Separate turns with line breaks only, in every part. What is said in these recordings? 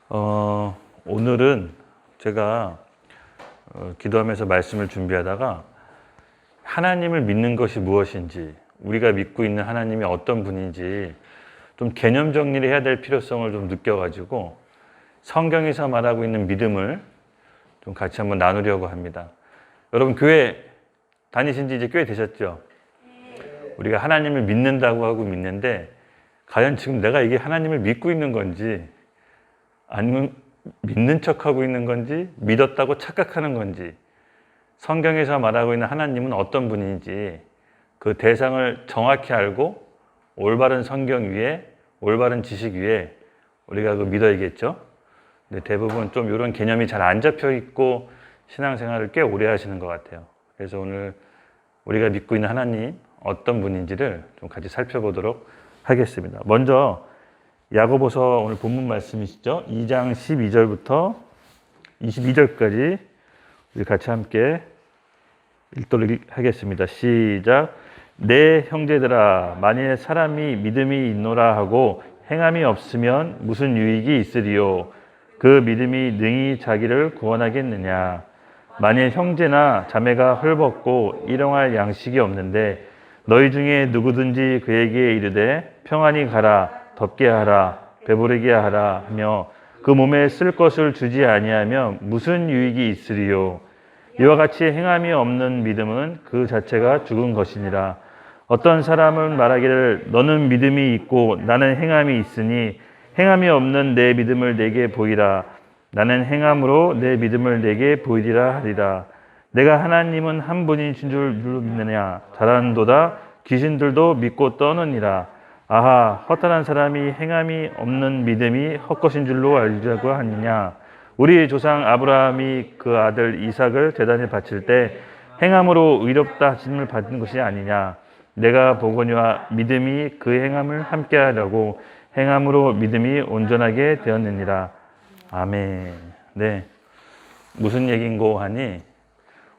오늘은 제가 기도하면서 말씀을 준비하다가 하나님을 믿는 것이 무엇인지, 우리가 믿고 있는 하나님이 어떤 분인지 좀 개념 정리를 해야 될 필요성을 좀 느껴가지고 성경에서 말하고 있는 믿음을 좀 같이 한번 나누려고 합니다. 여러분 교회 다니신 지 이제 꽤 되셨죠? 우리가 하나님을 믿는다고 하고 믿는데 과연 지금 내가 이게 하나님을 믿고 있는 건지 아니면 믿는 척하고 있는 건지 믿었다고 착각하는 건지, 성경에서 말하고 있는 하나님은 어떤 분인지 그 대상을 정확히 알고 올바른 성경 위에, 올바른 지식 위에 우리가 믿어야겠죠. 근데 대부분 좀 이런 개념이 잘 안 잡혀 있고 신앙생활을 꽤 오래 하시는 것 같아요. 그래서 오늘 우리가 믿고 있는 하나님 어떤 분인지를 좀 같이 살펴보도록 하겠습니다. 먼저 야고보서 오늘 본문 말씀이시죠. 2장 12절부터 22절까지 우리 같이 함께 읽도록 하겠습니다. 시작. 내 형제들아, 만일 사람이 믿음이 있노라 하고 행함이 없으면 무슨 유익이 있으리요? 그 믿음이 능히 자기를 구원하겠느냐? 만일 형제나 자매가 헐벗고 일용할 양식이 없는데 너희 중에 누구든지 그에게 이르되 평안히 가라, 덥게 하라, 배부르게 하라 하며 그 몸에 쓸 것을 주지 아니하면 무슨 유익이 있으리요? 이와 같이 행함이 없는 믿음은 그 자체가 죽은 것이니라. 어떤 사람은 말하기를 너는 믿음이 있고 나는 행함이 있으니 행함이 없는 내 믿음을 내게 보이라. 나는 행함으로 내 믿음을 내게 보이리라 하리라. 내가 하나님은 한 분이신 줄 믿느냐? 잘하는도다. 귀신들도 믿고 떠느니라. 아하, 허탄한 사람이 행함이 없는 믿음이 헛것인 줄로 알자고 하느냐? 우리 조상 아브라함이 그 아들 이삭을 제단에 바칠 때 행함으로 의롭다 하심을 받은 것이 아니냐? 내가 보거니와 믿음이 그 행함을 함께하려고 행함으로 믿음이 온전하게 되었느니라. 아멘. 네, 무슨 얘기인고 하니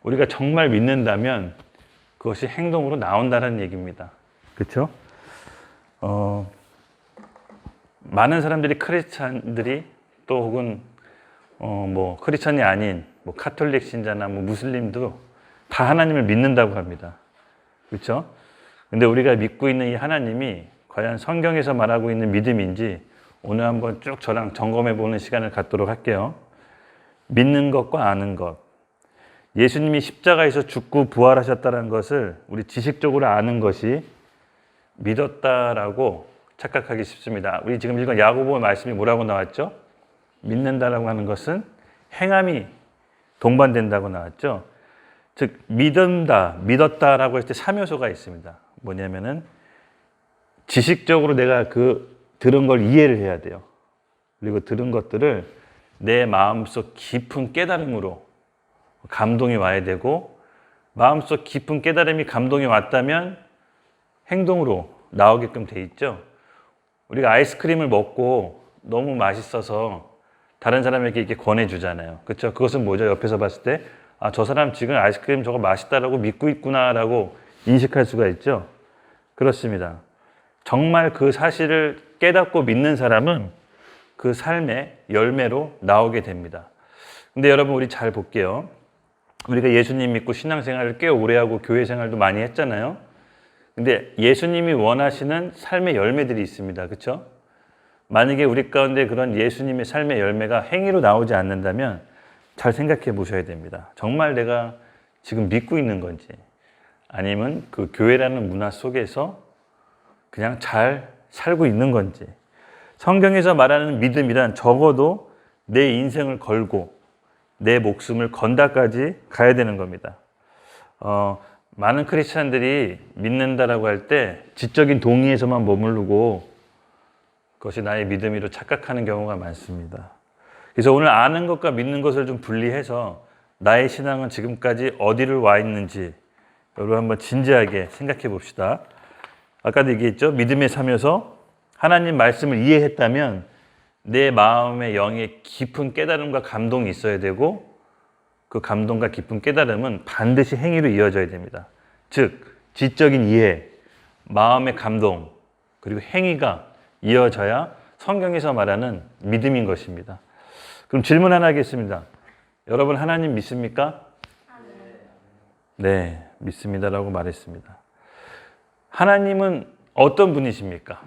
우리가 정말 믿는다면 그것이 행동으로 나온다는 얘기입니다. 그렇죠? 많은 사람들이 크리스찬들이 또 혹은 크리스찬이 아닌 카톨릭 신자나 무슬림도 다 하나님을 믿는다고 합니다. 그렇죠? 근데 우리가 믿고 있는 이 하나님이 과연 성경에서 말하고 있는 믿음인지 오늘 한번 쭉 저랑 점검해 보는 시간을 갖도록 할게요. 믿는 것과 아는 것. 예수님이 십자가에서 죽고 부활하셨다는 것을 우리 지식적으로 아는 것이 믿었다라고 착각하기 쉽습니다. 우리 지금 읽은 야고보 말씀이 뭐라고 나왔죠? 믿는다라고 하는 것은 행함이 동반된다고 나왔죠. 즉 믿었다라고 할 때 3요소가 있습니다. 뭐냐면은 지식적으로 내가 들은 걸 이해를 해야 돼요. 그리고 들은 것들을 내 마음속 깊은 깨달음으로 감동이 와야 되고, 마음속 깊은 깨달음이 감동이 왔다면 행동으로 나오게끔 돼 있죠. 우리가 아이스크림을 먹고 너무 맛있어서 다른 사람에게 이렇게 권해주잖아요. 그렇죠? 그것은 뭐죠? 옆에서 봤을 때 아, 저 사람 지금 아이스크림 저거 맛있다라고 믿고 있구나라고 인식할 수가 있죠. 그렇습니다. 정말 그 사실을 깨닫고 믿는 사람은 그 삶의 열매로 나오게 됩니다. 근데 여러분 우리 잘 볼게요. 우리가 예수님 믿고 신앙생활을 꽤 오래 하고 교회 생활도 많이 했잖아요. 근데 예수님이 원하시는 삶의 열매들이 있습니다. 그렇죠? 만약에 우리 가운데 그런 예수님의 삶의 열매가 행위로 나오지 않는다면 잘 생각해 보셔야 됩니다. 정말 내가 지금 믿고 있는 건지, 아니면 그 교회라는 문화 속에서 그냥 잘 살고 있는 건지. 성경에서 말하는 믿음이란 적어도 내 인생을 걸고 내 목숨을 건다까지 가야 되는 겁니다. 많은 크리스찬들이 믿는다라고 할 때 지적인 동의에서만 머무르고 그것이 나의 믿음이로 착각하는 경우가 많습니다. 그래서 오늘 아는 것과 믿는 것을 좀 분리해서 나의 신앙은 지금까지 어디를 와 있는지 여러분 한번 진지하게 생각해 봅시다. 아까도 얘기했죠. 믿음의 3요소. 하나님 말씀을 이해했다면 내 마음의 영에 깊은 깨달음과 감동이 있어야 되고, 그 감동과 깊은 깨달음은 반드시 행위로 이어져야 됩니다. 즉 지적인 이해, 마음의 감동, 그리고 행위가 이어져야 성경에서 말하는 믿음인 것입니다. 그럼 질문 하나 하겠습니다. 여러분 하나님 믿습니까? 네, 믿습니다라고 말했습니다. 하나님은 어떤 분이십니까?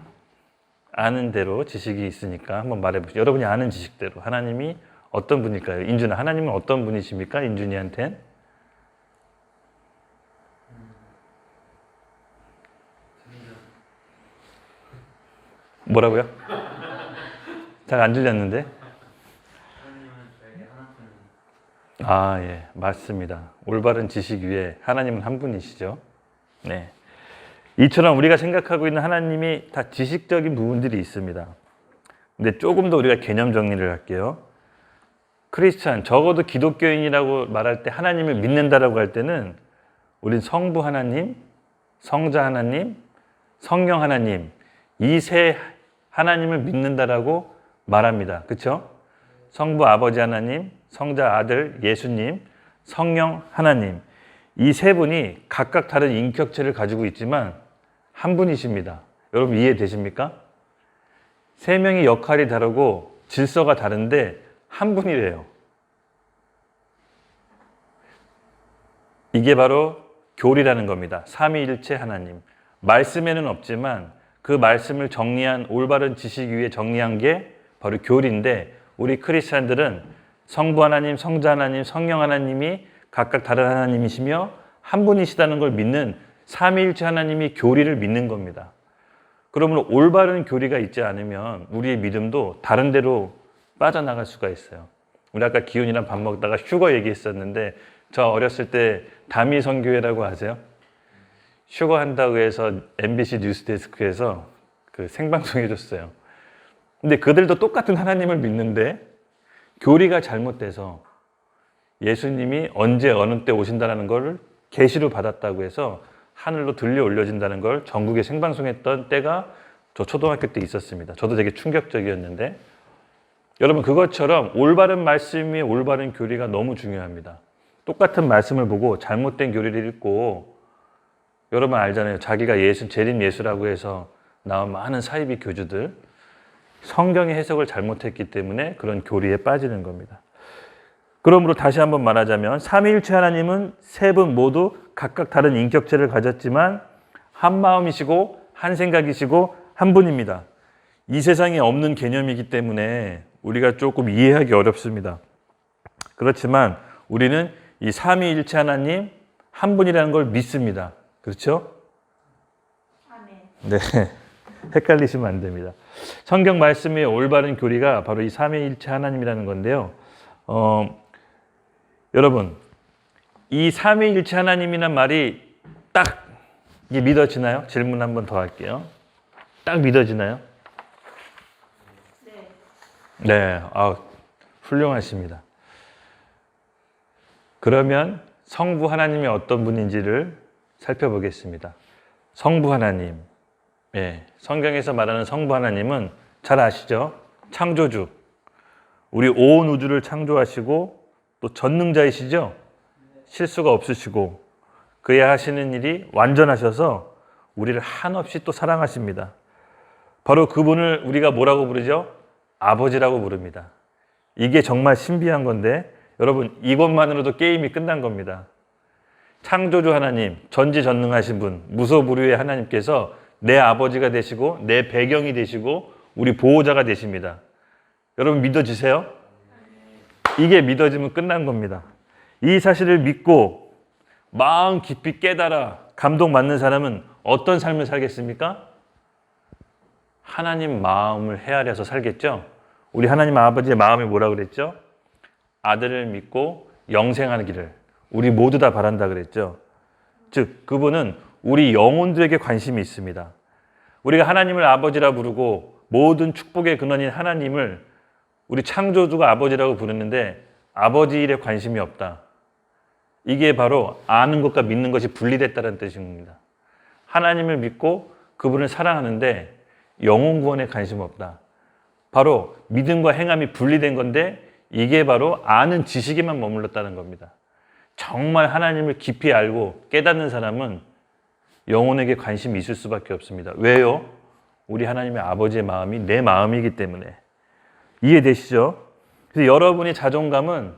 아는 대로 지식이 있으니까 한번 말해보시죠. 여러분이 아는 지식대로 하나님이 어떤 분일까요? 인준아, 하나님은 어떤 분이십니까? 인준이한텐? 뭐라고요? 잘 안 들렸는데? 아, 예, 맞습니다. 올바른 지식 위에 하나님은 한 분이시죠. 네. 이처럼 우리가 생각하고 있는 하나님이 다 지식적인 부분들이 있습니다. 근데 조금 더 우리가 개념 정리를 할게요. 크리스찬, 적어도 기독교인이라고 말할 때 하나님을 믿는다라고 할 때는 우린 성부 하나님, 성자 하나님, 성령 하나님 이 세 하나님을 믿는다라고 말합니다. 그렇죠? 성부 아버지 하나님, 성자 아들 예수님, 성령 하나님 이 세 분이 각각 다른 인격체를 가지고 있지만 한 분이십니다. 여러분 이해되십니까? 세 명의 역할이 다르고 질서가 다른데 한 분이래요. 이게 바로 교리라는 겁니다. 삼위일체 하나님. 말씀에는 없지만 그 말씀을 정리한 올바른 지식 위에 정리한 게 바로 교리인데 우리 크리스찬들은 성부 하나님, 성자 하나님, 성령 하나님이 각각 다른 하나님이시며 한 분이시다는 걸 믿는 삼위일체 하나님이 교리를 믿는 겁니다. 그러므로 올바른 교리가 있지 않으면 우리의 믿음도 다른 데로 빠져나갈 수가 있어요. 우리 아까 기훈이랑 밥 먹다가 슈거 얘기했었는데 저 어렸을 때 다미선교회라고 아세요? 슈거 한다고 해서 MBC 뉴스데스크에서 그 생방송 해줬어요. 근데 그들도 똑같은 하나님을 믿는데 교리가 잘못돼서 예수님이 언제 어느 때 오신다는 걸 계시로 받았다고 해서 하늘로 들려 올려진다는 걸 전국에 생방송했던 때가 저 초등학교 때 있었습니다. 저도 되게 충격적이었는데 여러분 그것처럼 올바른 말씀 위에 올바른 교리가 너무 중요합니다. 똑같은 말씀을 보고 잘못된 교리를 읽고 여러분 알잖아요. 자기가 예수, 재림 예수라고 해서 나온 많은 사이비 교주들 성경의 해석을 잘못했기 때문에 그런 교리에 빠지는 겁니다. 그러므로 다시 한번 말하자면 삼위일체 하나님은 세 분 모두 각각 다른 인격체를 가졌지만 한 마음이시고 한 생각이시고 한 분입니다. 이 세상에 없는 개념이기 때문에 우리가 조금 이해하기 어렵습니다. 그렇지만 우리는 이 삼위일체 하나님 한 분이라는 걸 믿습니다. 그렇죠? 네, 헷갈리시면 안 됩니다. 성경 말씀의 올바른 교리가 바로 이 삼위일체 하나님이라는 건데요. 여러분, 이 삼위일체 하나님이란 말이 딱 이게 믿어지나요? 질문 한 번 더 할게요. 딱 믿어지나요? 네, 훌륭하십니다. 그러면 성부 하나님이 어떤 분인지를 살펴보겠습니다. 성부 하나님, 성경에서 말하는 성부 하나님은 잘 아시죠? 창조주, 우리 온 우주를 창조하시고 또 전능자이시죠? 실수가 없으시고 그의 하시는 일이 완전하셔서 우리를 한없이 또 사랑하십니다. 바로 그분을 우리가 뭐라고 부르죠? 아버지라고 부릅니다. 이게 정말 신비한 건데 여러분 이것만으로도 게임이 끝난 겁니다. 창조주 하나님, 전지전능하신 분, 무소불위의 하나님께서 내 아버지가 되시고 내 배경이 되시고 우리 보호자가 되십니다. 여러분 믿어지세요? 이게 믿어지면 끝난 겁니다. 이 사실을 믿고 마음 깊이 깨달아 감동받는 사람은 어떤 삶을 살겠습니까? 하나님 마음을 헤아려서 살겠죠? 우리 하나님 아버지의 마음이 뭐라고 그랬죠? 아들을 믿고 영생하는 길을 우리 모두 다 바란다 그랬죠? 즉 그분은 우리 영혼들에게 관심이 있습니다. 우리가 하나님을 아버지라 부르고 모든 축복의 근원인 하나님을 우리 창조주가 아버지라고 부르는데 아버지 일에 관심이 없다. 이게 바로 아는 것과 믿는 것이 분리됐다는 뜻입니다. 하나님을 믿고 그분을 사랑하는데 영혼 구원에 관심 없다. 바로 믿음과 행함이 분리된 건데 이게 바로 아는 지식에만 머물렀다는 겁니다. 정말 하나님을 깊이 알고 깨닫는 사람은 영혼에게 관심이 있을 수밖에 없습니다. 왜요? 우리 하나님의 아버지의 마음이 내 마음이기 때문에. 이해되시죠? 그래서 여러분이 자존감은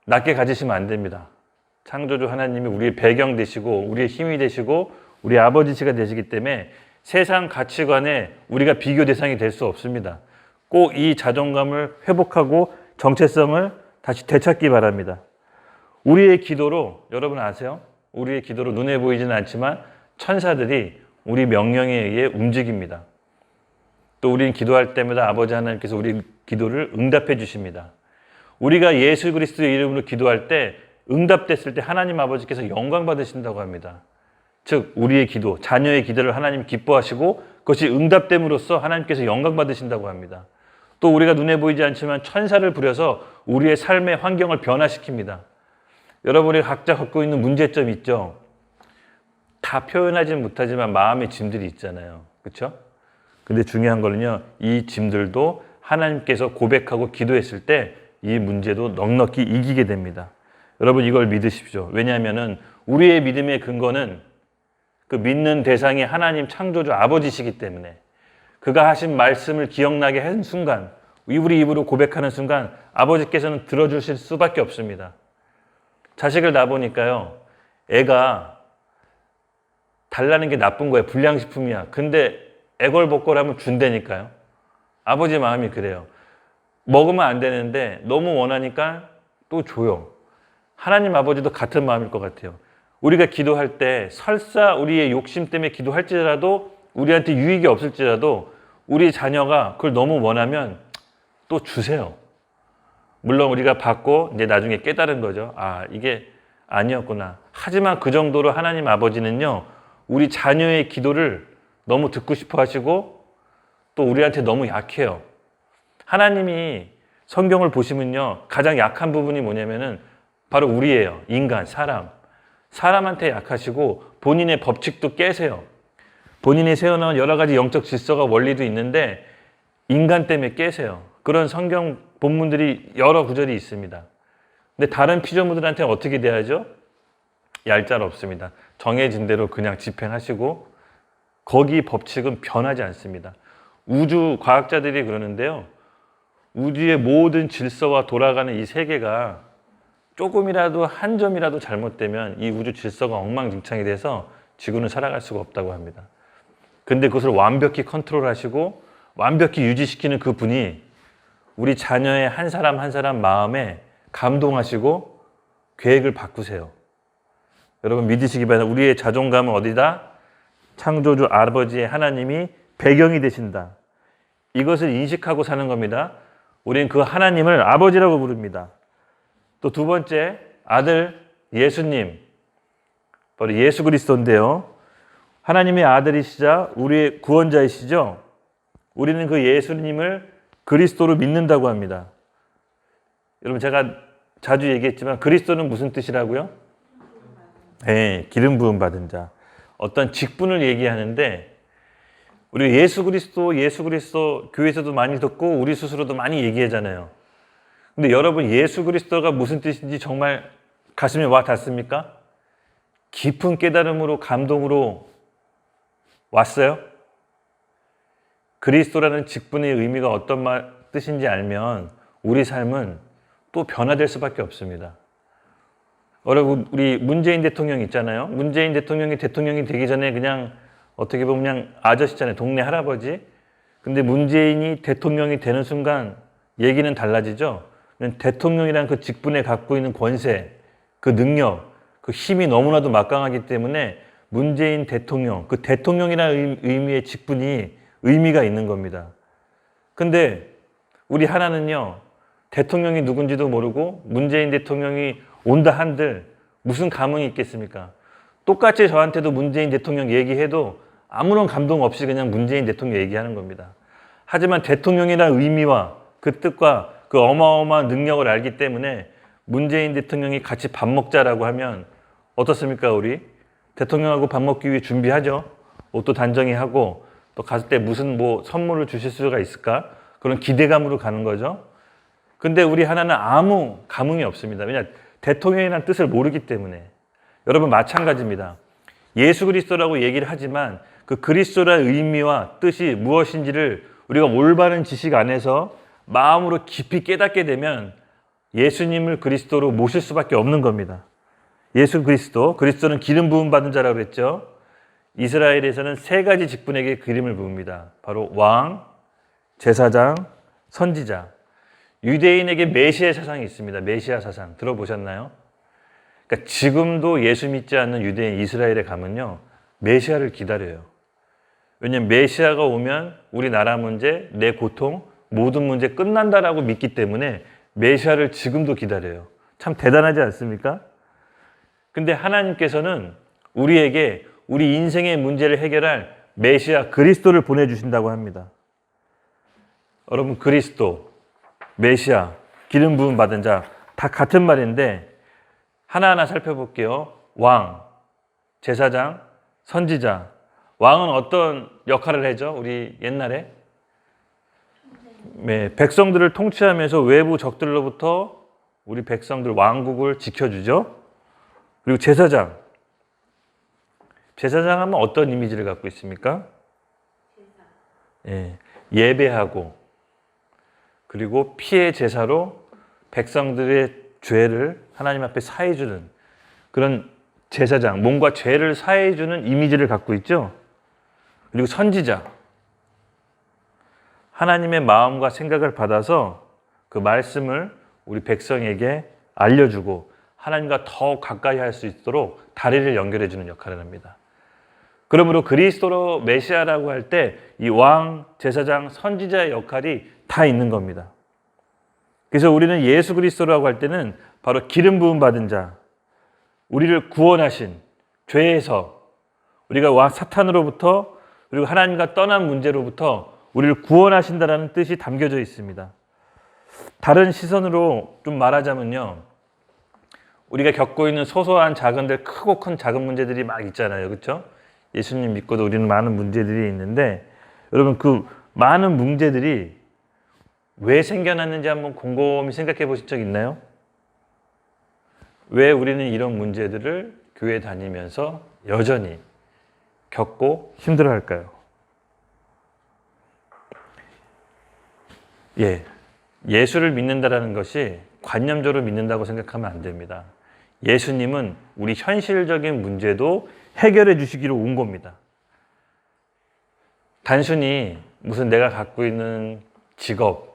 낮게 가지시면 안 됩니다. 창조주 하나님이 우리의 배경 되시고 우리의 힘이 되시고 우리 아버지시가 되시기 때문에 세상 가치관에 우리가 비교 대상이 될 수 없습니다. 꼭 이 자존감을 회복하고 정체성을 다시 되찾기 바랍니다. 우리의 기도로, 여러분 아세요? 우리의 기도로 눈에 보이지는 않지만 천사들이 우리 명령에 의해 움직입니다. 또 우리는 기도할 때마다 아버지 하나님께서 우리 기도를 응답해 주십니다. 우리가 예수 그리스도의 이름으로 기도할 때 응답됐을 때 하나님 아버지께서 영광 받으신다고 합니다. 즉 우리의 기도, 자녀의 기도를 하나님 기뻐하시고 그것이 응답됨으로써 하나님께서 영광 받으신다고 합니다. 또 우리가 눈에 보이지 않지만 천사를 부려서 우리의 삶의 환경을 변화시킵니다. 여러분이 각자 갖고 있는 문제점이 있죠. 다 표현하지는 못하지만 마음의 짐들이 있잖아요. 그렇죠? 근데 중요한 거는요. 이 짐들도 하나님께서 고백하고 기도했을 때 이 문제도 넉넉히 이기게 됩니다. 여러분 이걸 믿으십시오. 왜냐하면 우리의 믿음의 근거는 그 믿는 대상이 하나님 창조주 아버지시기 때문에 그가 하신 말씀을 기억나게 한 순간, 우리 입으로 고백하는 순간 아버지께서는 들어주실 수밖에 없습니다. 자식을 낳아보니까요. 애가 달라는 게 나쁜 거예요. 불량식품이야. 근데 애걸복걸하면 준다니까요. 아버지 마음이 그래요. 먹으면 안 되는데 너무 원하니까 또 줘요. 하나님 아버지도 같은 마음일 것 같아요. 우리가 기도할 때 설사 우리의 욕심 때문에 기도할지라도 우리한테 유익이 없을지라도 우리 자녀가 그걸 너무 원하면 또 주세요. 물론 우리가 받고 이제 나중에 깨달은 거죠. 아, 이게 아니었구나. 하지만 그 정도로 하나님 아버지는요. 우리 자녀의 기도를 너무 듣고 싶어 하시고 또 우리한테 너무 약해요. 하나님이 성경을 보시면요. 가장 약한 부분이 뭐냐면은 바로 우리예요. 인간, 사람. 사람한테 약하시고 본인의 법칙도 깨세요. 본인이 세워놓은 여러 가지 영적 질서가 원리도 있는데 인간 때문에 깨세요. 그런 성경 본문들이 여러 구절이 있습니다. 근데 다른 피조물들한테 어떻게 대하죠? 얄짤없습니다. 정해진 대로 그냥 집행하시고 거기 법칙은 변하지 않습니다. 우주 과학자들이 그러는데요. 우주의 모든 질서와 돌아가는 이 세계가 조금이라도 한 점이라도 잘못되면 이 우주 질서가 엉망진창이 돼서 지구는 살아갈 수가 없다고 합니다. 근데 그것을 완벽히 컨트롤하시고 완벽히 유지시키는 그 분이 우리 자녀의 한 사람 한 사람 마음에 감동하시고 계획을 바꾸세요. 여러분 믿으시기 바랍니다. 우리의 자존감은 어디다? 창조주 아버지의 하나님이 배경이 되신다. 이것을 인식하고 사는 겁니다. 우리는 그 하나님을 아버지라고 부릅니다. 또 두 번째, 아들 예수님, 바로 예수 그리스도인데요. 하나님의 아들이시자 우리의 구원자이시죠. 우리는 그 예수님을 그리스도로 믿는다고 합니다. 여러분 제가 자주 얘기했지만 그리스도는 무슨 뜻이라고요? 네, 기름 부음 받은 자. 어떤 직분을 얘기하는데 우리 예수 그리스도 교회에서도 많이 듣고 우리 스스로도 많이 얘기하잖아요. 근데 여러분 예수 그리스도가 무슨 뜻인지 정말 가슴에 와 닿습니까? 깊은 깨달음으로 감동으로 왔어요? 그리스도라는 직분의 의미가 어떤 뜻인지 알면 우리 삶은 또 변화될 수밖에 없습니다. 여러분 우리 문재인 대통령 있잖아요. 문재인 대통령이 되기 전에 그냥 어떻게 보면 그냥 아저씨잖아요. 동네 할아버지. 근데 문재인이 대통령이 되는 순간 얘기는 달라지죠. 대통령이란 그 직분에 갖고 있는 권세, 그 능력, 그 힘이 너무나도 막강하기 때문에 문재인 대통령, 그 대통령이라는 의미의 직분이 의미가 있는 겁니다. 근데 우리 하나는요. 대통령이 누군지도 모르고 문재인 대통령이 온다 한들 무슨 감흥이 있겠습니까? 똑같이 저한테도 문재인 대통령 얘기해도 아무런 감동 없이 그냥 문재인 대통령 얘기하는 겁니다. 하지만 대통령이라는 의미와 그 뜻과 그 어마어마한 능력을 알기 때문에 문재인 대통령이 같이 밥 먹자라고 하면 어떻습니까, 우리? 대통령하고 밥 먹기 위해 준비하죠. 옷도 단정히 하고 또 갔을 때 무슨 선물을 주실 수가 있을까? 그런 기대감으로 가는 거죠. 근데 우리 하나는 아무 감흥이 없습니다. 왜냐? 대통령이라는 뜻을 모르기 때문에. 여러분 마찬가지입니다. 예수 그리스도라고 얘기를 하지만 그 그리스도라는 의미와 뜻이 무엇인지를 우리가 올바른 지식 안에서 마음으로 깊이 깨닫게 되면 예수님을 그리스도로 모실 수밖에 없는 겁니다. 예수 그리스도는 기름 부음 받은 자라고 그랬죠. 이스라엘에서는 세 가지 직분에게 기름을 부읍니다. 바로 왕, 제사장, 선지자. 유대인에게 메시아 사상이 있습니다. 메시아 사상 들어보셨나요? 그러니까 지금도 예수 믿지 않는 유대인 이스라엘에 가면요, 메시아를 기다려요. 왜냐하면 메시아가 오면 우리 나라 문제, 내 고통, 모든 문제 끝난다라고 믿기 때문에 메시아를 지금도 기다려요. 참 대단하지 않습니까? 근데 하나님께서는 우리에게 우리 인생의 문제를 해결할 메시아 그리스도를 보내주신다고 합니다. 여러분, 그리스도, 메시아, 기름 부음 받은 자 다 같은 말인데 하나하나 살펴볼게요. 왕, 제사장, 선지자. 왕은 어떤 역할을 하죠? 우리 옛날에 백성들을 통치하면서 외부 적들로부터 우리 백성들 왕국을 지켜주죠. 그리고 제사장 하면 어떤 이미지를 갖고 있습니까? 예배하고 그리고 피의 제사로 백성들의 죄를 하나님 앞에 사해주는 그런 제사장, 몸과 죄를 사해주는 이미지를 갖고 있죠. 그리고 선지자, 하나님의 마음과 생각을 받아서 그 말씀을 우리 백성에게 알려주고 하나님과 더 가까이 할 수 있도록 다리를 연결해 주는 역할을 합니다. 그러므로 그리스도로 메시아라고 할 때 이 왕, 제사장, 선지자의 역할이 다 있는 겁니다. 그래서 우리는 예수 그리스도라고 할 때는 바로 기름 부음 받은 자, 우리를 구원하신 죄에서 우리가 사탄으로부터 그리고 하나님과 떠난 문제로부터 우리를 구원하신다라는 뜻이 담겨져 있습니다. 다른 시선으로 좀 말하자면요, 우리가 겪고 있는 소소한 작은들, 크고 큰 작은 문제들이 막 있잖아요. 그렇죠? 예수님 믿고도 우리는 많은 문제들이 있는데 여러분, 그 많은 문제들이 왜 생겨났는지 한번 곰곰이 생각해 보신 적 있나요? 왜 우리는 이런 문제들을 교회 다니면서 여전히 겪고 힘들어할까요? 예수를 믿는다라는 것이 관념적으로 믿는다고 생각하면 안 됩니다. 예수님은 우리 현실적인 문제도 해결해 주시기로 온 겁니다. 단순히 무슨 내가 갖고 있는 직업,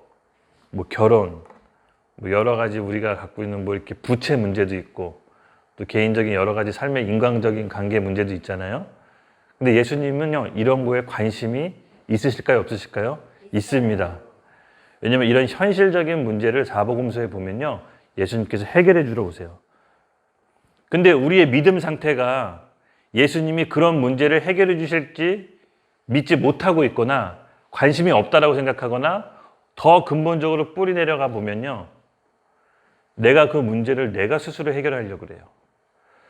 결혼, 여러 가지 우리가 갖고 있는 이렇게 부채 문제도 있고 또 개인적인 여러 가지 삶의 인간적인 관계 문제도 있잖아요. 근데 예수님은요, 이런 거에 관심이 있으실까요? 없으실까요? 있습니다. 왜냐하면 이런 현실적인 문제를 사복음서에 보면요, 예수님께서 해결해 주러 오세요. 근데 우리의 믿음 상태가 예수님이 그런 문제를 해결해 주실지 믿지 못하고 있거나 관심이 없다라고 생각하거나 더 근본적으로 뿌리 내려가 보면요, 내가 그 문제를 내가 스스로 해결하려고 그래요.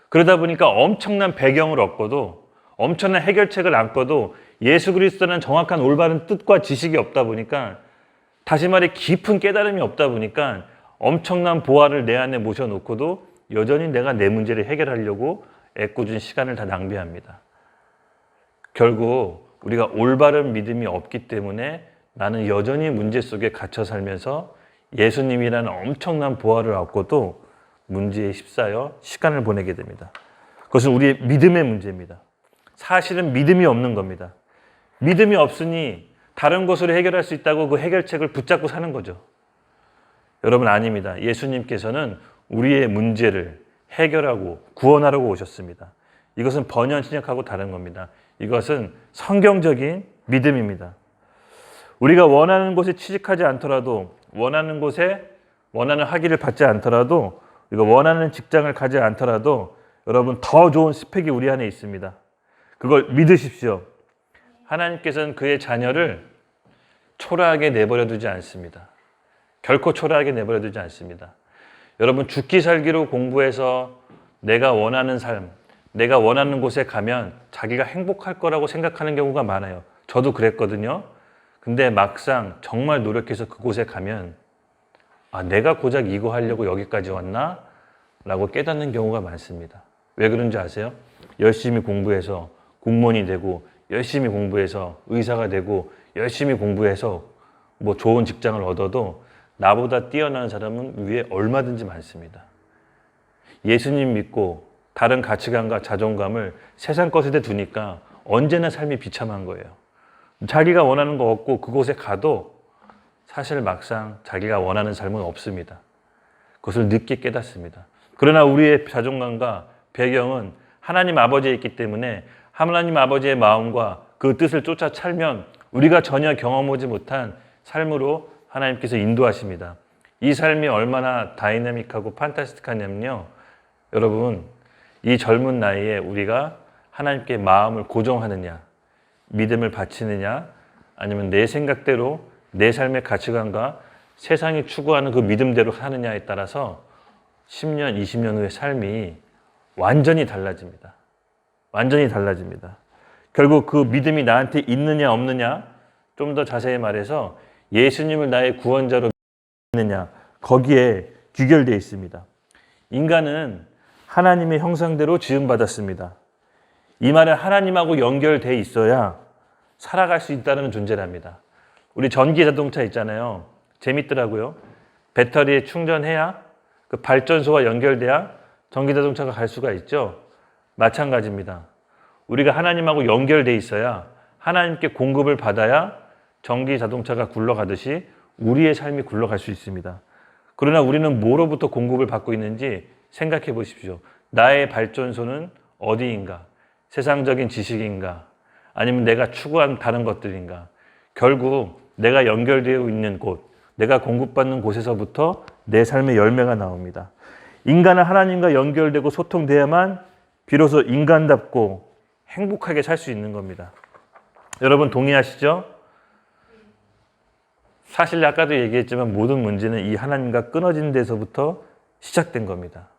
그러다 보니까 엄청난 배경을 얻고도 엄청난 해결책을 안고도 예수 그리스도는 정확한 올바른 뜻과 지식이 없다 보니까, 다시 말해 깊은 깨달음이 없다 보니까 엄청난 보화를 내 안에 모셔놓고도 여전히 내가 내 문제를 해결하려고 애꿎은 시간을 다 낭비합니다. 결국 우리가 올바른 믿음이 없기 때문에 나는 여전히 문제 속에 갇혀 살면서 예수님이라는 엄청난 보화를 얻고도 문제에 휩싸여 시간을 보내게 됩니다. 그것은 우리의 믿음의 문제입니다. 사실은 믿음이 없는 겁니다. 믿음이 없으니 다른 것으로 해결할 수 있다고 그 해결책을 붙잡고 사는 거죠. 여러분, 아닙니다. 예수님께서는 우리의 문제를 해결하고 구원하려고 오셨습니다. 이것은 번연신약하고 다른 겁니다. 이것은 성경적인 믿음입니다. 우리가 원하는 곳에 취직하지 않더라도, 원하는 곳에 원하는 학위를 받지 않더라도, 우리가 원하는 직장을 가지 않더라도 여러분, 더 좋은 스펙이 우리 안에 있습니다. 그걸 믿으십시오. 하나님께서는 그의 자녀를 초라하게 내버려 두지 않습니다. 결코 초라하게 내버려 두지 않습니다. 여러분, 죽기 살기로 공부해서 내가 원하는 삶, 내가 원하는 곳에 가면 자기가 행복할 거라고 생각하는 경우가 많아요. 저도 그랬거든요. 근데 막상 정말 노력해서 그곳에 가면 내가 고작 이거 하려고 여기까지 왔나? 라고 깨닫는 경우가 많습니다. 왜 그런지 아세요? 열심히 공부해서 공무원이 되고, 열심히 공부해서 의사가 되고, 열심히 공부해서 좋은 직장을 얻어도 나보다 뛰어난 사람은 위에 얼마든지 많습니다. 예수님 믿고 다른 가치관과 자존감을 세상 것에 두니까 언제나 삶이 비참한 거예요. 자기가 원하는 거 없고 그곳에 가도 사실 막상 자기가 원하는 삶은 없습니다. 그것을 늦게 깨닫습니다. 그러나 우리의 자존감과 배경은 하나님 아버지에 있기 때문에 하나님 아버지의 마음과 그 뜻을 쫓아 살면 우리가 전혀 경험하지 못한 삶으로 하나님께서 인도하십니다. 이 삶이 얼마나 다이내믹하고 판타스틱하냐면요. 여러분, 이 젊은 나이에 우리가 하나님께 마음을 고정하느냐, 믿음을 바치느냐, 아니면 내 생각대로 내 삶의 가치관과 세상이 추구하는 그 믿음대로 하느냐에 따라서 10년, 20년 후의 삶이 완전히 달라집니다. 완전히 달라집니다. 결국 그 믿음이 나한테 있느냐 없느냐, 좀 더 자세히 말해서 예수님을 나의 구원자로 믿느냐, 거기에 귀결되어 있습니다. 인간은 하나님의 형상대로 지음받았습니다. 이 말은 하나님하고 연결되어 있어야 살아갈 수 있다는 존재랍니다. 우리 전기 자동차 있잖아요. 재밌더라고요. 배터리에 충전해야 그 발전소와 연결돼야 전기 자동차가 갈 수가 있죠. 마찬가지입니다. 우리가 하나님하고 연결돼 있어야 하나님께 공급을 받아야 전기 자동차가 굴러가듯이 우리의 삶이 굴러갈 수 있습니다. 그러나 우리는 뭐로부터 공급을 받고 있는지 생각해 보십시오. 나의 발전소는 어디인가? 세상적인 지식인가? 아니면 내가 추구한 다른 것들인가? 결국 내가 연결되어 있는 곳, 내가 공급받는 곳에서부터 내 삶의 열매가 나옵니다. 인간은 하나님과 연결되고 소통돼야만 비로소 인간답고 행복하게 살 수 있는 겁니다. 여러분 동의하시죠? 사실 아까도 얘기했지만 모든 문제는 이 하나님과 끊어진 데서부터 시작된 겁니다.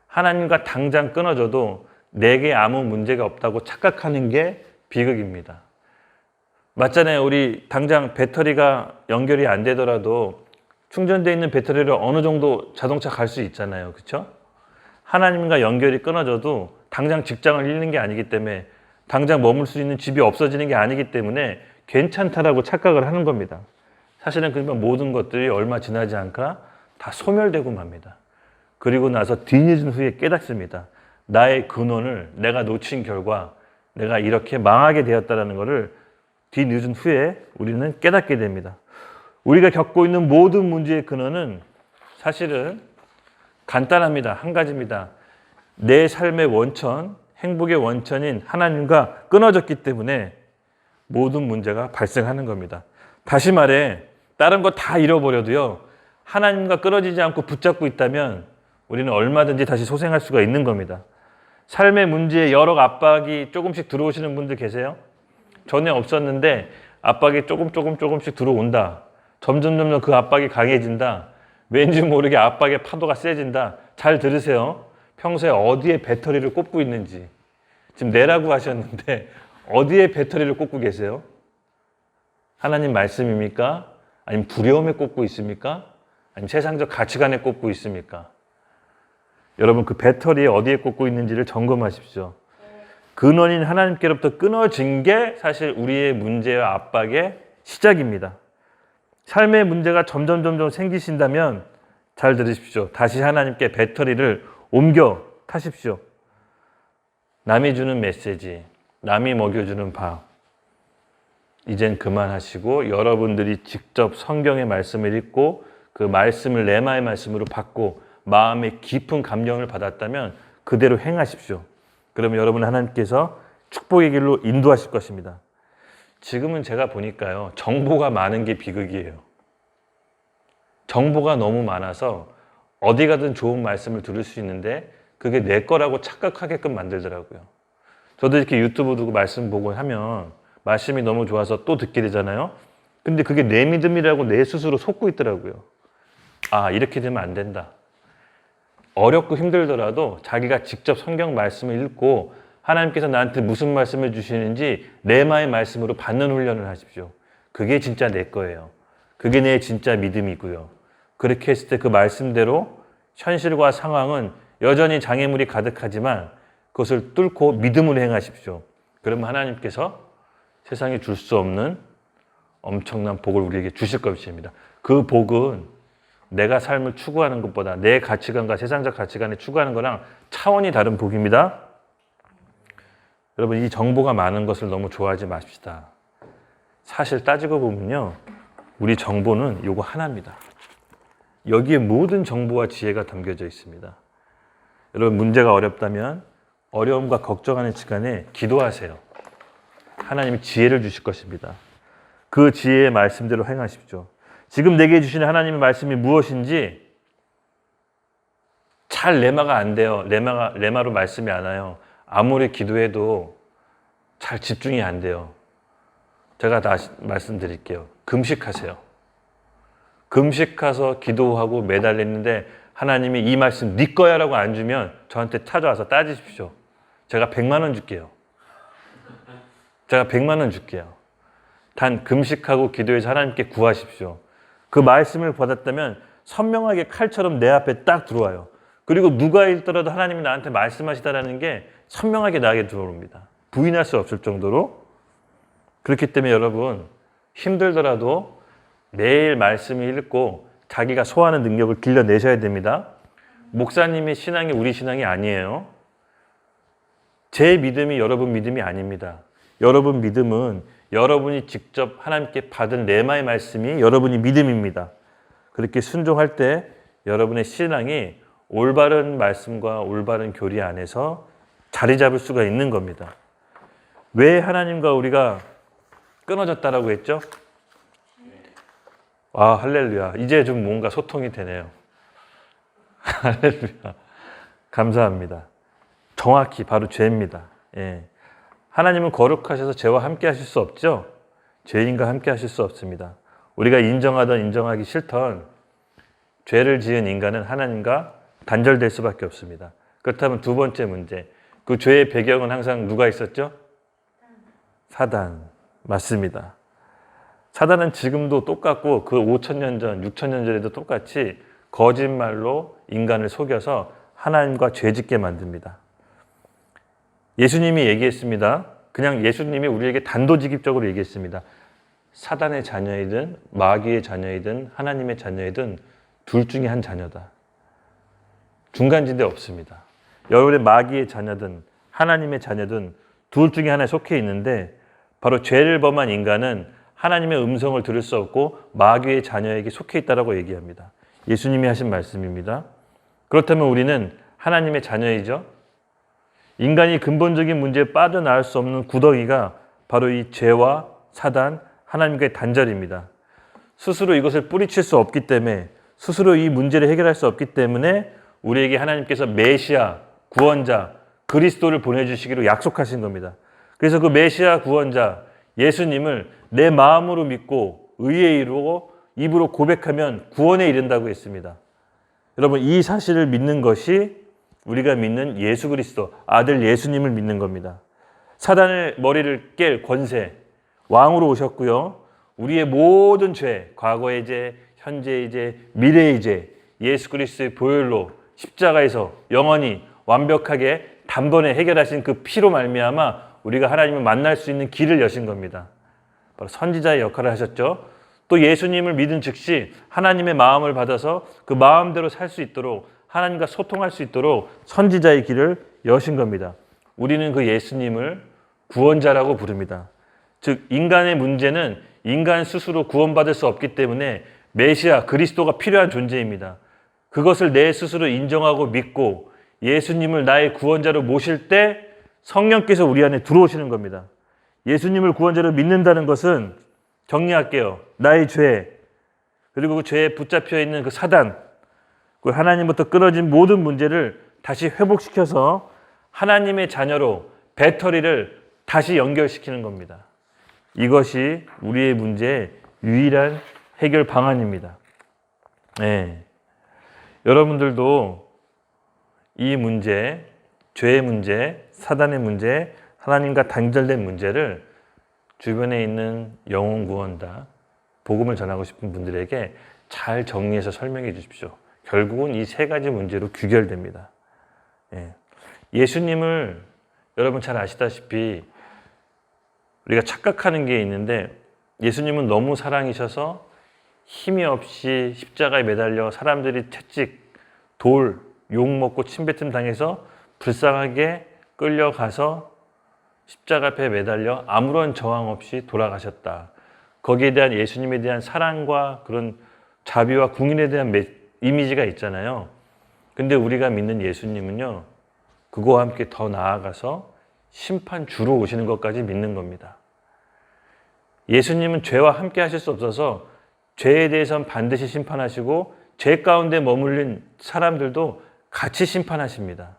하나님과 당장 끊어져도 내게 아무 문제가 없다고 착각하는 게 비극입니다. 맞잖아요. 우리 당장 배터리가 연결이 안 되더라도 충전되어 있는 배터리를 어느 정도 자동차 갈 수 있잖아요. 그렇죠? 하나님과 연결이 끊어져도 당장 직장을 잃는 게 아니기 때문에 당장 머물 수 있는 집이 없어지는 게 아니기 때문에 괜찮다라고 착각을 하는 겁니다. 사실은 그러면 모든 것들이 얼마 지나지 않까 다 소멸되고 맙니다. 그리고 나서 뒤늦은 후에 깨닫습니다. 나의 근원을 내가 놓친 결과 내가 이렇게 망하게 되었다는 것을 뒤늦은 후에 우리는 깨닫게 됩니다. 우리가 겪고 있는 모든 문제의 근원은 사실은 간단합니다. 한 가지입니다. 내 삶의 원천, 행복의 원천인 하나님과 끊어졌기 때문에 모든 문제가 발생하는 겁니다. 다시 말해 다른 거 다 잃어버려도요. 하나님과 끊어지지 않고 붙잡고 있다면 우리는 얼마든지 다시 소생할 수가 있는 겁니다. 삶의 문제에 여러 압박이 조금씩 들어오시는 분들 계세요? 전에 없었는데 압박이 조금씩 들어온다. 점점 그 압박이 강해진다. 왠지 모르게 압박의 파도가 세진다. 잘 들으세요. 평소에 어디에 배터리를 꽂고 있는지. 지금 내라고 하셨는데 어디에 배터리를 꽂고 계세요? 하나님 말씀입니까? 아니면 두려움에 꽂고 있습니까? 아니면 세상적 가치관에 꽂고 있습니까? 여러분 그 배터리에 어디에 꽂고 있는지를 점검하십시오. 근원인 하나님께로부터 끊어진 게 사실 우리의 문제와 압박의 시작입니다. 삶의 문제가 점점 생기신다면 잘 들으십시오. 다시 하나님께 배터리를 옮겨 타십시오. 남이 주는 메시지, 남이 먹여주는 밥, 이젠 그만하시고 여러분들이 직접 성경의 말씀을 읽고 그 말씀을 레마의 말씀으로 받고 마음의 깊은 감명을 받았다면 그대로 행하십시오. 그러면 여러분 하나님께서 축복의 길로 인도하실 것입니다. 지금은 제가 보니까요. 정보가 많은 게 비극이에요. 정보가 너무 많아서 어디 가든 좋은 말씀을 들을 수 있는데 그게 내 거라고 착각하게끔 만들더라고요. 저도 이렇게 유튜브 두고 말씀 보고 하면 말씀이 너무 좋아서 또 듣게 되잖아요. 근데 그게 내 믿음이라고 내 스스로 속고 있더라고요. 아, 이렇게 되면 안 된다. 어렵고 힘들더라도 자기가 직접 성경 말씀을 읽고 하나님께서 나한테 무슨 말씀을 주시는지 레마의 말씀으로 받는 훈련을 하십시오. 그게 진짜 내 거예요. 그게 내 진짜 믿음이고요. 그렇게 했을 때 그 말씀대로 현실과 상황은 여전히 장애물이 가득하지만 그것을 뚫고 믿음으로 행하십시오. 그러면 하나님께서 세상에 줄 수 없는 엄청난 복을 우리에게 주실 것입니다. 그 복은 내가 삶을 추구하는 것보다 내 가치관과 세상적 가치관을 추구하는 거랑 차원이 다른 복입니다. 여러분, 이 정보가 많은 것을 너무 좋아하지 마십시다. 사실 따지고 보면요, 우리 정보는 요거 하나입니다. 여기에 모든 정보와 지혜가 담겨져 있습니다. 여러분, 문제가 어렵다면 어려움과 걱정하는 시간에 기도하세요. 하나님이 지혜를 주실 것입니다. 그 지혜의 말씀대로 행하십시오. 지금 내게 주시는 하나님의 말씀이 무엇인지 잘 레마가 안 돼요. 레마로 말씀이 안 와요. 아무리 기도해도 잘 집중이 안 돼요. 제가 다시 말씀드릴게요. 금식하세요. 금식해서 기도하고 매달리는데 하나님이 이 말씀 네 거야 라고 안 주면 저한테 찾아와서 따지십시오. 제가 100만 원 줄게요. 제가 100만 원 줄게요. 단 금식하고 기도해서 하나님께 구하십시오. 그 말씀을 받았다면 선명하게 칼처럼 내 앞에 딱 들어와요. 그리고 누가 있더라도 하나님이 나한테 말씀하시다라는 게 선명하게 나에게 들어옵니다. 부인할 수 없을 정도로. 그렇기 때문에 여러분, 힘들더라도 매일 말씀을 읽고 자기가 소화하는 능력을 길러내셔야 됩니다. 목사님의 신앙이 우리 신앙이 아니에요. 제 믿음이 여러분 믿음이 아닙니다. 여러분 믿음은 여러분이 직접 하나님께 받은 레마의 말씀이 여러분이 믿음입니다. 그렇게 순종할 때 여러분의 신앙이 올바른 말씀과 올바른 교리 안에서 자리 잡을 수가 있는 겁니다. 왜 하나님과 우리가 끊어졌다라고 했죠? 아, 할렐루야. 이제 좀 뭔가 소통이 되네요. 할렐루야. 감사합니다. 정확히 바로 죄입니다. 예. 하나님은 거룩하셔서 죄와 함께 하실 수 없죠? 죄인과 함께 하실 수 없습니다. 우리가 인정하던 인정하기 싫던 죄를 지은 인간은 하나님과 단절될 수밖에 없습니다. 그렇다면 두 번째 문제, 그 죄의 배경은 항상 누가 있었죠? 사단. 맞습니다. 사단은 지금도 똑같고 그 5,000년 전, 6,000년 전에도 똑같이 거짓말로 인간을 속여서 하나님과 죄짓게 만듭니다. 예수님이 얘기했습니다. 그냥 예수님이 우리에게 단도직입적으로 얘기했습니다. 사단의 자녀이든 마귀의 자녀이든 하나님의 자녀이든 둘 중에 한 자녀다. 중간지대 없습니다. 여러분의 마귀의 자녀든 하나님의 자녀든 둘 중에 하나에 속해 있는데 바로 죄를 범한 인간은 하나님의 음성을 들을 수 없고 마귀의 자녀에게 속해 있다라고 얘기합니다. 예수님이 하신 말씀입니다. 그렇다면 우리는 하나님의 자녀이죠. 인간이 근본적인 문제에 빠져나올 수 없는 구덩이가 바로 이 죄와 사단, 하나님과의 단절입니다. 스스로 이것을 뿌리칠 수 없기 때문에, 스스로 이 문제를 해결할 수 없기 때문에 우리에게 하나님께서 메시아, 구원자, 그리스도를 보내주시기로 약속하신 겁니다. 그래서 그 메시아 구원자 예수님을 내 마음으로 믿고 의에 이루고 입으로 고백하면 구원에 이른다고 했습니다. 여러분, 이 사실을 믿는 것이 우리가 믿는 예수 그리스도, 아들 예수님을 믿는 겁니다. 사단의 머리를 깰 권세, 왕으로 오셨고요. 우리의 모든 죄, 과거의 죄, 현재의 죄, 미래의 죄, 예수 그리스도의 보혈로 십자가에서 영원히 완벽하게 단번에 해결하신 그 피로 말미암아 우리가 하나님을 만날 수 있는 길을 여신 겁니다. 바로 선지자의 역할을 하셨죠. 또 예수님을 믿은 즉시 하나님의 마음을 받아서 그 마음대로 살 수 있도록, 하나님과 소통할 수 있도록 선지자의 길을 여신 겁니다. 우리는 그 예수님을 구원자라고 부릅니다. 즉, 인간의 문제는 인간 스스로 구원받을 수 없기 때문에 메시아, 그리스도가 필요한 존재입니다. 그것을 내 스스로 인정하고 믿고 예수님을 나의 구원자로 모실 때 성령께서 우리 안에 들어오시는 겁니다. 예수님을 구원자로 믿는다는 것은, 정리할게요, 나의 죄, 그리고 그 죄에 붙잡혀 있는 그 사단, 그 하나님부터 끊어진 모든 문제를 다시 회복시켜서 하나님의 자녀로 배터리를 다시 연결시키는 겁니다. 이것이 우리의 문제의 유일한 해결 방안입니다. 네. 여러분들도 이 문제, 죄의 문제, 사단의 문제, 하나님과 단절된 문제를 주변에 있는 영혼 구원자, 복음을 전하고 싶은 분들에게 잘 정리해서 설명해 주십시오. 결국은 이 세 가지 문제로 귀결됩니다. 예수님을 여러분 잘 아시다시피 우리가 착각하는 게 있는데, 예수님은 너무 사랑이셔서 힘이 없이 십자가에 매달려 사람들이 채찍, 돌, 욕먹고 침뱉음 당해서 불쌍하게 끌려가서 십자가 앞에 매달려 아무런 저항 없이 돌아가셨다. 거기에 대한 예수님에 대한 사랑과 그런 자비와 궁인에 대한 이미지가 있잖아요. 근데 우리가 믿는 예수님은요, 그거와 함께 더 나아가서 심판주로 오시는 것까지 믿는 겁니다. 예수님은 죄와 함께 하실 수 없어서 죄에 대해서는 반드시 심판하시고 죄 가운데 머물린 사람들도 같이 심판하십니다.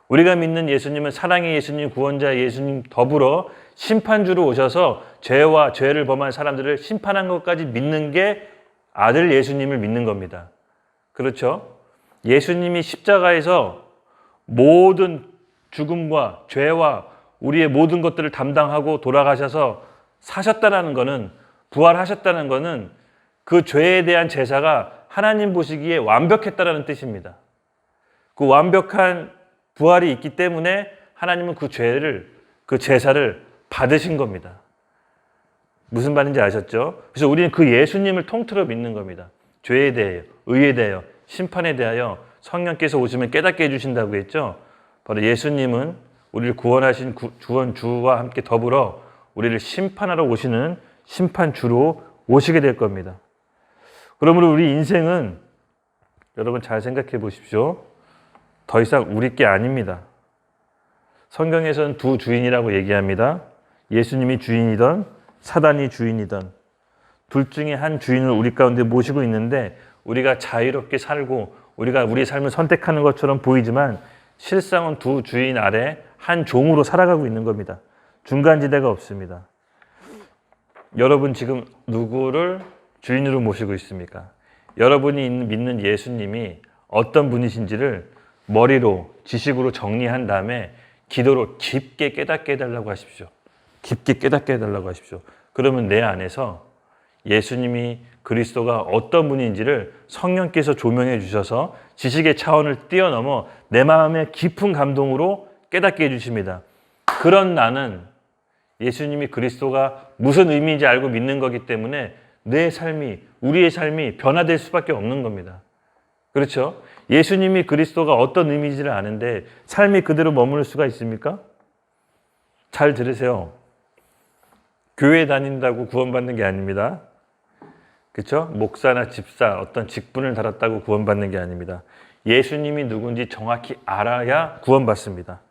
우리가 믿는 예수님은 사랑의 예수님, 구원자 예수님 더불어 심판주로 오셔서 죄와 죄를 범한 사람들을 심판한 것까지 믿는 게 아들 예수님을 믿는 겁니다. 그렇죠? 예수님이 십자가에서 모든 죽음과 죄와 우리의 모든 것들을 담당하고 돌아가셔서 사셨다는 것은, 부활하셨다는 것은 그 죄에 대한 제사가 하나님 보시기에 완벽했다는 뜻입니다. 그 완벽한 부활이 있기 때문에 하나님은 그 죄를, 그 제사를 받으신 겁니다. 무슨 말인지 아셨죠? 그래서 우리는 그 예수님을 통틀어 믿는 겁니다. 죄에 대하여, 의에 대하여, 심판에 대하여 성령께서 오시면 깨닫게 해주신다고 했죠. 바로 예수님은 우리를 구원하신 구원주와 함께 더불어 우리를 심판하러 오시는 심판주로 오시게 될 겁니다. 그러므로 우리 인생은 여러분 잘 생각해 보십시오. 더 이상 우리 게 아닙니다. 성경에서는 두 주인이라고 얘기합니다. 예수님이 주인이든 사단이 주인이든 둘 중에 한 주인을 우리 가운데 모시고 있는데 우리가 자유롭게 살고 우리가 우리의 삶을 선택하는 것처럼 보이지만 실상은 두 주인 아래 한 종으로 살아가고 있는 겁니다. 중간지대가 없습니다. 여러분 지금 누구를 주인으로 모시고 있습니까? 여러분이 믿는 예수님이 어떤 분이신지를 머리로, 지식으로 정리한 다음에 기도로 깊게 깨닫게 해달라고 하십시오. 깊게 깨닫게 해달라고 하십시오. 그러면 내 안에서 예수님이 그리스도가 어떤 분인지를 성령께서 조명해 주셔서 지식의 차원을 뛰어넘어 내 마음의 깊은 감동으로 깨닫게 해주십니다. 그런 나는 예수님이 그리스도가 무슨 의미인지 알고 믿는 거기 때문에 내 삶이, 우리의 삶이 변화될 수밖에 없는 겁니다. 그렇죠? 예수님이 그리스도가 어떤 의미인지를 아는데 삶이 그대로 머무를 수가 있습니까? 잘 들으세요. 교회 다닌다고 구원받는 게 아닙니다. 그렇죠? 목사나 집사, 어떤 직분을 달았다고 구원받는 게 아닙니다. 예수님이 누군지 정확히 알아야 구원받습니다.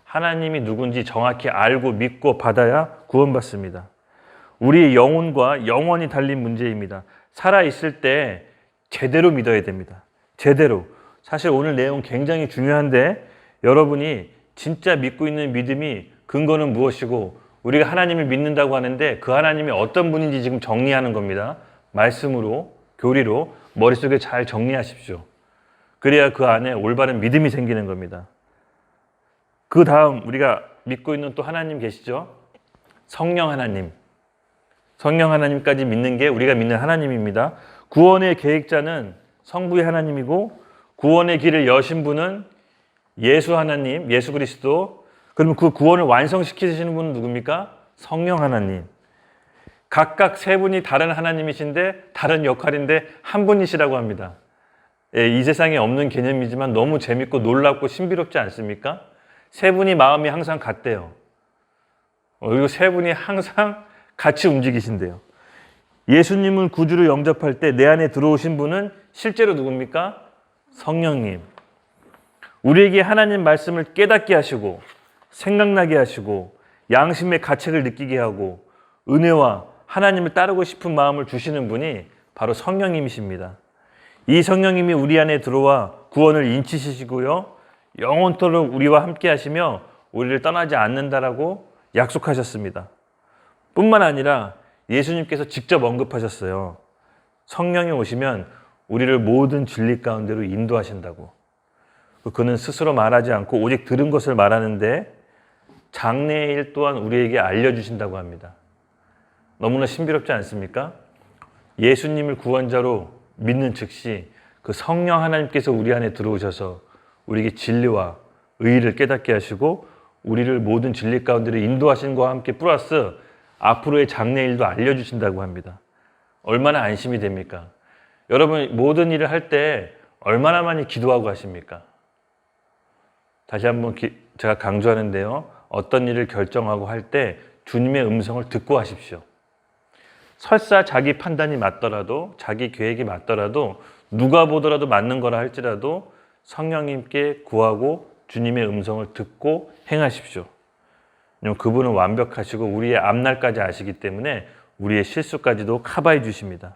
하나님이 누군지 정확히 알고 믿고 받아야 구원받습니다. 우리의 영혼과 영원히 달린 문제입니다. 살아있을 때 제대로 믿어야 됩니다. 제대로. 사실 오늘 내용 굉장히 중요한데 여러분이 진짜 믿고 있는 믿음이 근거는 무엇이고 우리가 하나님을 믿는다고 하는데 그 하나님이 어떤 분인지 지금 정리하는 겁니다. 말씀으로, 교리로 머릿속에 잘 정리하십시오. 그래야 그 안에 올바른 믿음이 생기는 겁니다. 그 다음 우리가 믿고 있는 또 하나님 계시죠? 성령 하나님. 성령 하나님까지 믿는 게 우리가 믿는 하나님입니다. 구원의 계획자는 성부의 하나님이고 구원의 길을 여신 분은 예수 하나님, 예수 그리스도. 그러면 그 구원을 완성시키시는 분은 누굽니까? 성령 하나님. 각각 세 분이 다른 하나님이신데 다른 역할인데 한 분이시라고 합니다. 이 세상에 없는 개념이지만 너무 재밌고 놀랍고 신비롭지 않습니까? 세 분이 마음이 항상 같대요. 그리고 세 분이 항상 같이 움직이신대요. 예수님을 구주로 영접할 때 내 안에 들어오신 분은 실제로 누굽니까? 성령님. 우리에게 하나님 말씀을 깨닫게 하시고 생각나게 하시고 양심의 가책을 느끼게 하고 은혜와 하나님을 따르고 싶은 마음을 주시는 분이 바로 성령님이십니다. 이 성령님이 우리 안에 들어와 구원을 인치시고요. 영원토록 우리와 함께 하시며 우리를 떠나지 않는다라고 약속하셨습니다. 뿐만 아니라 예수님께서 직접 언급하셨어요. 성령이 오시면 우리를 모든 진리 가운데로 인도하신다고. 그는 스스로 말하지 않고 오직 들은 것을 말하는데 장래의 일 또한 우리에게 알려주신다고 합니다. 너무나 신비롭지 않습니까? 예수님을 구원자로 믿는 즉시 그 성령 하나님께서 우리 안에 들어오셔서 우리에게 진리와 의의를 깨닫게 하시고 우리를 모든 진리 가운데로 인도하신 것과 함께 플러스 앞으로의 장래일도 알려주신다고 합니다. 얼마나 안심이 됩니까? 여러분 모든 일을 할 때 얼마나 많이 기도하고 하십니까? 다시 한번 제가 강조하는데요. 어떤 일을 결정하고 할 때 주님의 음성을 듣고 하십시오. 설사 자기 판단이 맞더라도 자기 계획이 맞더라도 누가 보더라도 맞는 거라 할지라도 성령님께 구하고 주님의 음성을 듣고 행하십시오. 왜냐하면 그분은 완벽하시고 우리의 앞날까지 아시기 때문에 우리의 실수까지도 커버해 주십니다.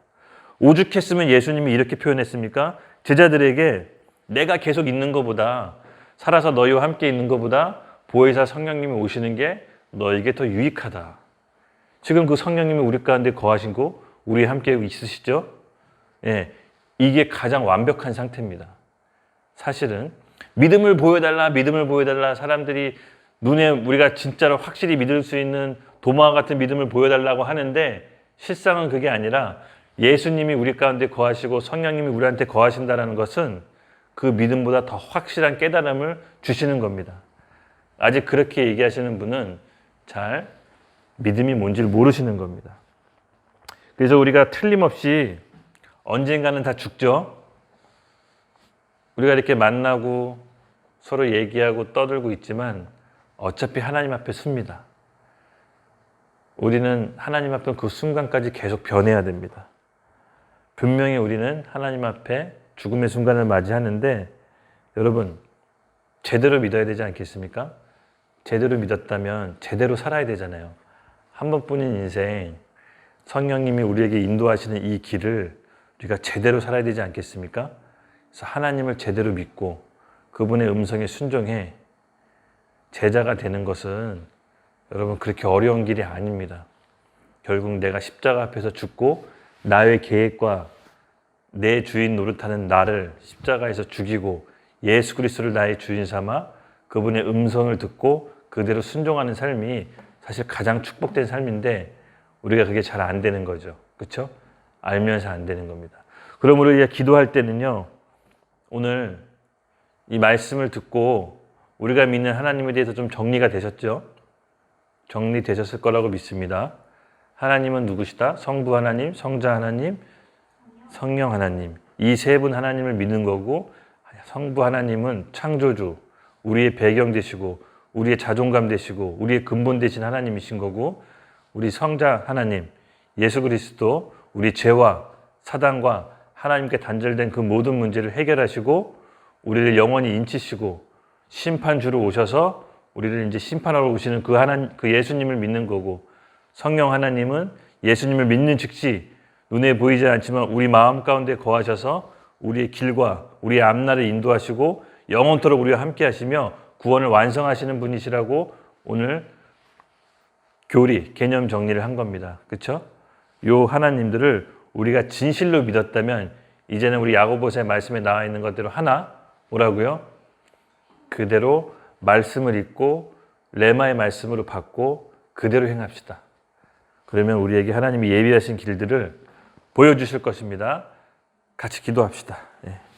오죽했으면 예수님이 이렇게 표현했습니까? 제자들에게 내가 계속 있는 것보다 살아서 너희와 함께 있는 것보다 보혜사 성령님이 오시는 게 너에게 더 유익하다. 지금 그 성령님이 우리 가운데 거하시고 우리 함께 있으시죠? 예, 이게 가장 완벽한 상태입니다. 사실은 믿음을 보여달라 사람들이 눈에 우리가 진짜로 확실히 믿을 수 있는 도마와 같은 믿음을 보여달라고 하는데 실상은 그게 아니라 예수님이 우리 가운데 거하시고 성령님이 우리한테 거하신다는 것은 그 믿음보다 더 확실한 깨달음을 주시는 겁니다. 아직 그렇게 얘기하시는 분은 잘 믿음이 뭔지를 모르시는 겁니다. 그래서 우리가 틀림없이 언젠가는 다 죽죠. 우리가 이렇게 만나고 서로 얘기하고 떠들고 있지만 어차피 하나님 앞에 섭니다. 우리는 하나님 앞에 그 순간까지 계속 변해야 됩니다. 분명히 우리는 하나님 앞에 죽음의 순간을 맞이하는데 여러분 제대로 믿어야 되지 않겠습니까? 제대로 믿었다면 제대로 살아야 되잖아요. 한 번뿐인 인생 성령님이 우리에게 인도하시는 이 길을 우리가 제대로 살아야 되지 않겠습니까? 그래서 하나님을 제대로 믿고 그분의 음성에 순종해 제자가 되는 것은 여러분 그렇게 어려운 길이 아닙니다. 결국 내가 십자가 앞에서 죽고 나의 계획과 내 주인 노릇하는 나를 십자가에서 죽이고 예수 그리스도를 나의 주인 삼아 그분의 음성을 듣고 그대로 순종하는 삶이 사실 가장 축복된 삶인데 우리가 그게 잘 안 되는 거죠. 그렇죠? 알면서 안 되는 겁니다. 그럼 우리가 기도할 때는요. 오늘 이 말씀을 듣고 우리가 믿는 하나님에 대해서 좀 정리가 되셨죠? 정리되셨을 거라고 믿습니다. 하나님은 누구시다? 성부 하나님, 성자 하나님, 성령 하나님. 이 세 분 하나님을 믿는 거고 성부 하나님은 창조주, 우리의 배경 되시고 우리의 자존감 되시고 우리의 근본 되신 하나님이신 거고 우리 성자 하나님, 예수 그리스도 우리 죄와 사단과 하나님께 단절된 그 모든 문제를 해결하시고 우리를 영원히 인치시고 심판주로 오셔서 우리를 이제 심판하러 오시는 그 예수님을 믿는 거고 성령 하나님은 예수님을 믿는 즉시 눈에 보이지 않지만 우리 마음 가운데 거하셔서 우리의 길과 우리의 앞날을 인도하시고 영원토록 우리와 함께 하시며 구원을 완성하시는 분이시라고 오늘 교리, 개념 정리를 한 겁니다. 그렇죠? 요 하나님들을 우리가 진실로 믿었다면 이제는 우리 야고보서의 말씀에 나와 있는 것대로 하나 뭐라고요? 그대로 말씀을 읽고 레마의 말씀으로 받고 그대로 행합시다. 그러면 우리에게 하나님이 예비하신 길들을 보여주실 것입니다. 같이 기도합시다. 예.